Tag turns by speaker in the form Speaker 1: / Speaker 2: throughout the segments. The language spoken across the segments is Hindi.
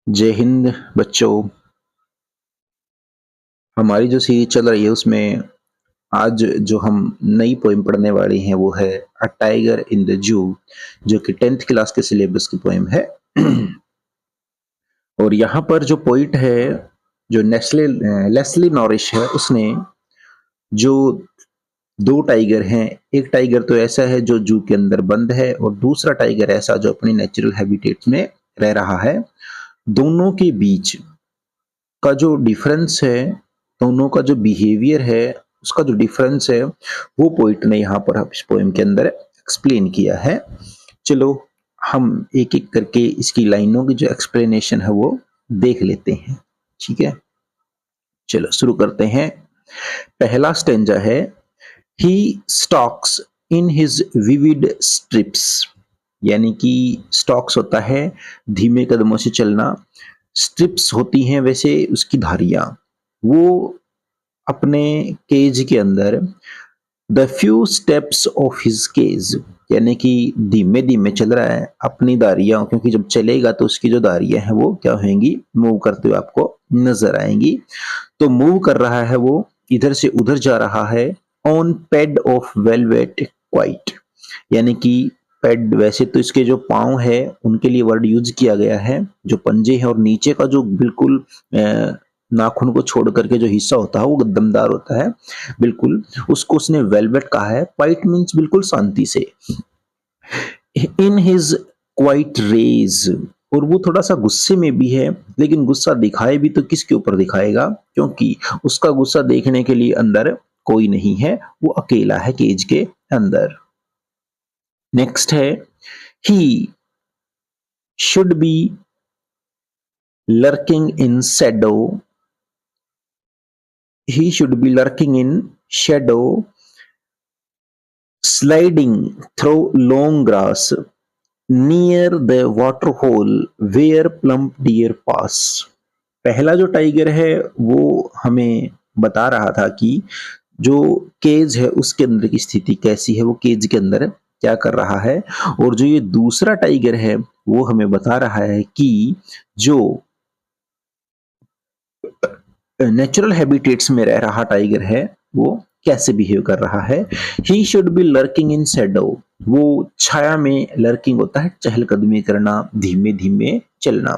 Speaker 1: जय हिंद बच्चों। हमारी जो सीरीज चल रही है उसमें आज जो हम नई पोएम पढ़ने वाले हैं वो है a tiger in the zoo, जो कि 10th क्लास के सिलेबस की पोएम है। और यहाँ पर जो पोइट है, जो लेस्ली नॉरिश है, उसने जो दो टाइगर हैं, एक टाइगर तो ऐसा है जो जू के अंदर बंद है और दूसरा टाइगर ऐसा जो अपनी नेचुरल हैबिटेट्स में रह रहा है। दोनों के बीच का जो डिफरेंस है, दोनों का जो बिहेवियर है, उसका जो डिफरेंस है, वो पोइट ने यहाँ पर इस पोएम के अंदर एक्सप्लेन किया है। चलो हम एक एक करके इसकी लाइनों की जो एक्सप्लेनेशन है वो देख लेते हैं। ठीक है, चलो शुरू करते हैं। पहला स्टेंजा है, he stalks in his vivid stripes, यानी कि स्टॉक्स होता है धीमे कदमों से चलना, स्ट्रिप्स होती हैं वैसे उसकी धारियां। वो अपने केज के अंदर the few steps of his cage, यानी कि धीमे धीमे चल रहा है अपनी धारियां, क्योंकि जब चलेगा तो उसकी जो धारियां हैं वो क्या होंगी, मूव करते हुए आपको नजर आएंगी। तो मूव कर रहा है वो, इधर से उधर जा रहा है। On paid of velvet quite, यानी कि पेड, वैसे तो इसके जो पांव है उनके लिए वर्ड यूज किया गया है, जो पंजे हैं और नीचे का जो बिल्कुल नाखून को छोड़ करके जो हिस्सा होता है वो दमदार होता है बिल्कुल, उसको उसने वेलवेट कहा है। क्वाइट मीन्स बिल्कुल शांति से। इन हिज क्वाइट रेज, और वो थोड़ा सा गुस्से में भी है, लेकिन गुस्सा दिखाए भी तो किसके ऊपर दिखाएगा, क्योंकि उसका गुस्सा देखने के लिए अंदर कोई नहीं है, वो अकेला है केज के अंदर। नेक्स्ट है, ही should B lurking in Shadow, he should be lurking in shadow, sliding through long grass near the water hole where plump deer pass। पहला जो टाइगर है वो हमें बता रहा था कि जो केज है उसके अंदर की स्थिति कैसी है, वो केज के अंदर क्या कर रहा है। और जो ये दूसरा टाइगर है वो हमें बता रहा है कि जो नेचुरल हैबिटेट्स में रह रहा टाइगर है वो कैसे बिहेव कर रहा है। ही should B lurking in Shadow, वो छाया में लर्किंग होता है चहलकदमी करना, धीमे धीमे चलना।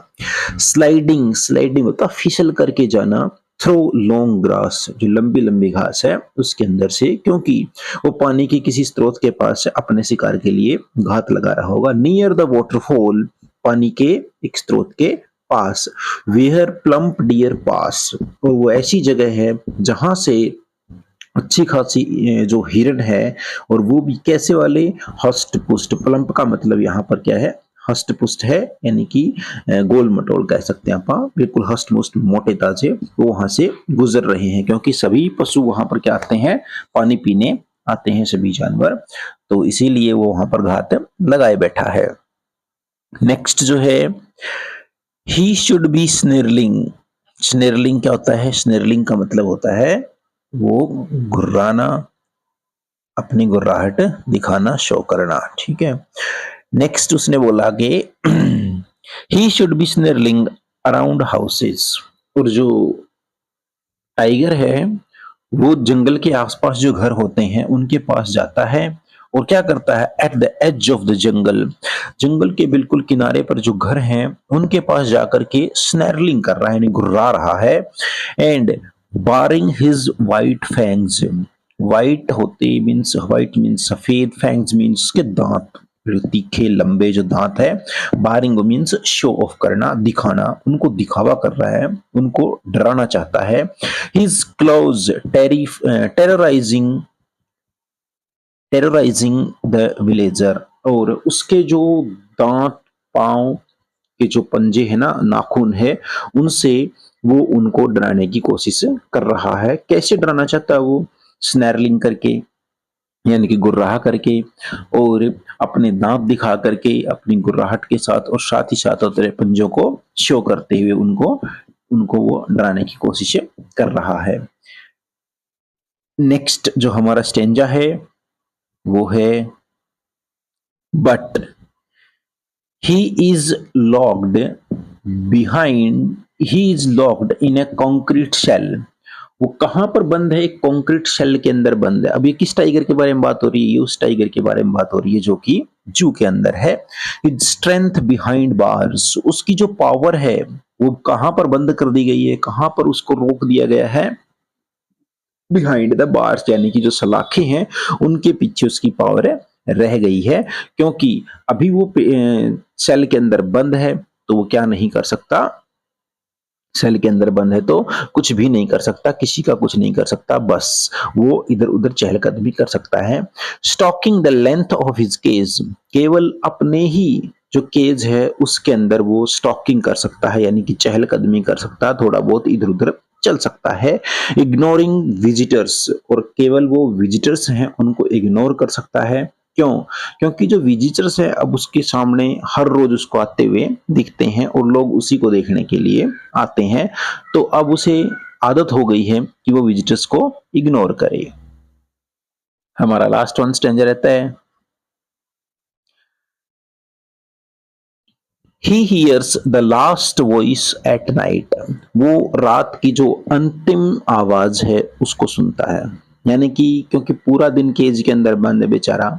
Speaker 1: स्लाइडिंग, स्लाइडिंग होता है फिसल करके जाना। थ्रो लॉन्ग ग्रास, जो लंबी लंबी घास है उसके अंदर से, क्योंकि वो पानी के किसी स्रोत के पास अपने शिकार के लिए घात लगा रहा होगा। नियर द वाटरफॉल, पानी के एक स्रोत के पास। वेयर प्लम्प डियर पास, और वो ऐसी जगह है जहां से अच्छी खासी जो हिरण है, और वो भी कैसे वाले, हस्ट पुस्ट। प्लम्प का मतलब यहाँ पर क्या है, हस्ट पुस्ट है, यानी कि गोल मटोल कह सकते हैं आप, बिल्कुल हस्ट मुस्ट मोटे ताजे वो वहां से गुजर रहे हैं, क्योंकि सभी पशु वहां पर क्या आते हैं, पानी पीने आते हैं सभी जानवर, तो इसीलिए वो वहां पर घात लगाए बैठा है। नेक्स्ट जो है, ही शुड बी स्नेरलिंग। स्नेरलिंग क्या होता है, स्नेरलिंग का मतलब होता है वो गुर्राना, अपनी गुर्राहट दिखाना, शो करना। ठीक है, नेक्स्ट उसने बोला कि he should be snarling around houses, और जो टाइगर है वो जंगल के आसपास जो घर होते हैं उनके पास जाता है, और क्या करता है, at the edge of the jungle, जंगल के बिल्कुल किनारे पर जो घर हैं उनके पास जाकर के स्नैरलिंग कर रहा है, यानी गुर्रा रहा है। And baring his white fangs, white होते मीन्स, वाइट मीन्स सफेद, फैंग्स मीन्स उसके दांत, तीखे लंबे जो दांत है। बारिंग मीन्स शो ऑफ करना, दिखाना, उनको दिखावा कर रहा है, उनको डराना चाहता है। His close terrorising, terrorising the villager, और उसके जो दांत, पांव के जो पंजे है ना, नाखून है, उनसे वो उनको डराने की कोशिश कर रहा है। कैसे डराना चाहता है वो, स्नैरलिंग करके, यानी कि गुर्राह करके, और अपने दांत दिखा करके अपनी गुर्राहट के साथ, और साथ ही साथ अपने पंजों को शो करते हुए उनको उनको वो डराने की कोशिश कर रहा है। नेक्स्ट जो हमारा स्टेंजा है वो है, but he is locked behind he is locked in a concrete shell. वो कहाँ पर बंद है? एक कॉन्क्रीट शेल के अंदर बंद है। अब ये किस टाइगर के बारे में बात हो रही है? ये उस टाइगर के बारे में बात हो रही है जो कि जू के अंदर है। इट्स स्ट्रेंथ बिहाइंड बार्स, उसकी जो पावर है वो कहाँ पर बंद कर दी गई है, कहाँ पर उसको रोक दिया गया है? बिहाइंड द बार्स, यानी कि जो सलाखें हैं उनके पीछे उसकी पावर रह गई है, क्योंकि अभी वो सेल के अंदर बंद है तो वो क्या नहीं कर सकता? सेल के अंदर बंद है तो कुछ भी नहीं कर सकता, किसी का कुछ नहीं कर सकता, बस वो इधर उधर चहलकदमी कर सकता है। Stalking the length of his cage, केवल अपने ही जो केज है उसके अंदर वो स्टॉकिंग कर सकता है, यानी कि चहलकदमी कर सकता है, थोड़ा बहुत इधर उधर चल सकता है। इग्नोरिंग विजिटर्स, और केवल वो विजिटर्स हैं उनको इग्नोर कर सकता है। क्यों? क्योंकि जो विजिटर्स है अब उसके सामने हर रोज उसको आते हुए दिखते हैं और लोग उसी को देखने के लिए आते हैं, तो अब उसे आदत हो गई है कि वो विजिटर्स को इग्नोर करे। हमारा लास्ट वन स्टेंजा रहता है, he hears the last voice at night, वो रात की जो अंतिम आवाज है उसको सुनता है। यानी कि क्योंकि पूरा दिन केज के अंदर बंद है बेचारा,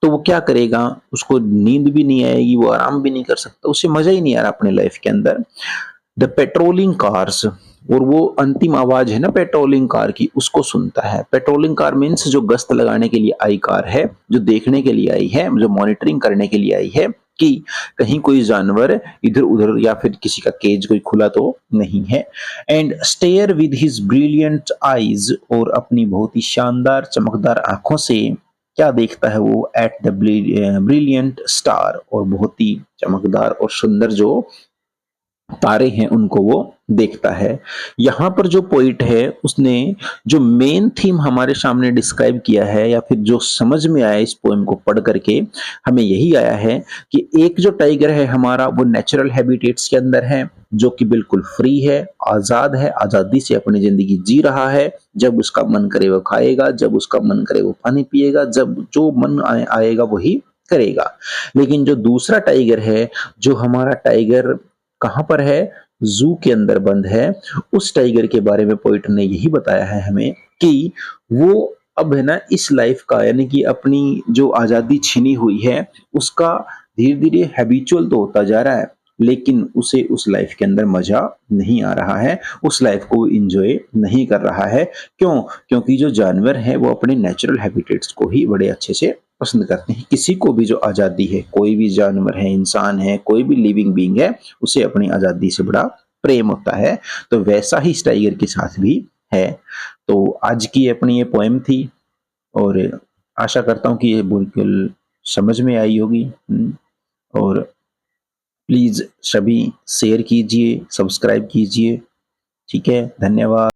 Speaker 1: तो वो क्या करेगा? उसको नींद भी नहीं आएगी, वो आराम भी नहीं कर सकता, उसे मजा ही नहीं आ रहा अपने लाइफ के अंदर। द पेट्रोलिंग कार्स, और वो अंतिम आवाज है ना पेट्रोलिंग कार की, उसको सुनता है। पेट्रोलिंग कार मीन्स जो गश्त लगाने के लिए आई कार है, जो देखने के लिए आई है, जो मॉनिटरिंग करने के लिए आई है कि कहीं कोई जानवर इधर उधर या फिर किसी का केज कोई खुला तो नहीं है। And stare with his brilliant eyes, और अपनी बहुत ही शानदार चमकदार आंखों से क्या देखता है वो? एट द ब्रिलियंट स्टार, और बहुत ही चमकदार और सुंदर जो तारे हैं उनको वो देखता है। यहाँ पर जो पोइट है उसने जो मेन थीम हमारे सामने डिस्क्राइब किया है, या फिर जो समझ में आया इस पोएम को पढ़ करके, हमें यही आया है कि एक जो टाइगर है हमारा वो नेचुरल हैबिटेट्स के अंदर है, जो कि बिल्कुल फ्री है, आजाद है, आजादी से अपनी जिंदगी जी रहा है। जब उसका मन करे वो खाएगा, जब उसका मन करे वो पानी पिएगा, जब जो मन आएगा वही करेगा। लेकिन जो दूसरा टाइगर है, जो हमारा टाइगर कहाँ पर है? जू के अंदर बंद है। उस टाइगर के बारे में पोइट ने यही बताया है हमें कि वो अब है ना इस लाइफ का, यानी कि अपनी जो आजादी छीनी हुई है उसका धीरे धीरे हैबिचुअल तो होता जा रहा है, लेकिन उसे उस लाइफ के अंदर मजा नहीं आ रहा है, उस लाइफ को एंजॉय नहीं कर रहा है। क्यों? क्योंकि जो जानवर है वो अपने नेचुरल हैबिटेट्स को ही बड़े अच्छे से पसंद करते हैं। किसी को भी जो आजादी है, कोई भी जानवर है, इंसान है, कोई भी लिविंग बीइंग है, उसे अपनी आजादी से बड़ा प्रेम होता है। तो वैसा ही इस टाइगर के साथ भी है। तो आज की अपनी ये पोएम थी, और आशा करता हूँ कि ये बिल्कुल समझ में आई होगी। और प्लीज सभी शेयर कीजिए, सब्सक्राइब कीजिए। ठीक है, धन्यवाद।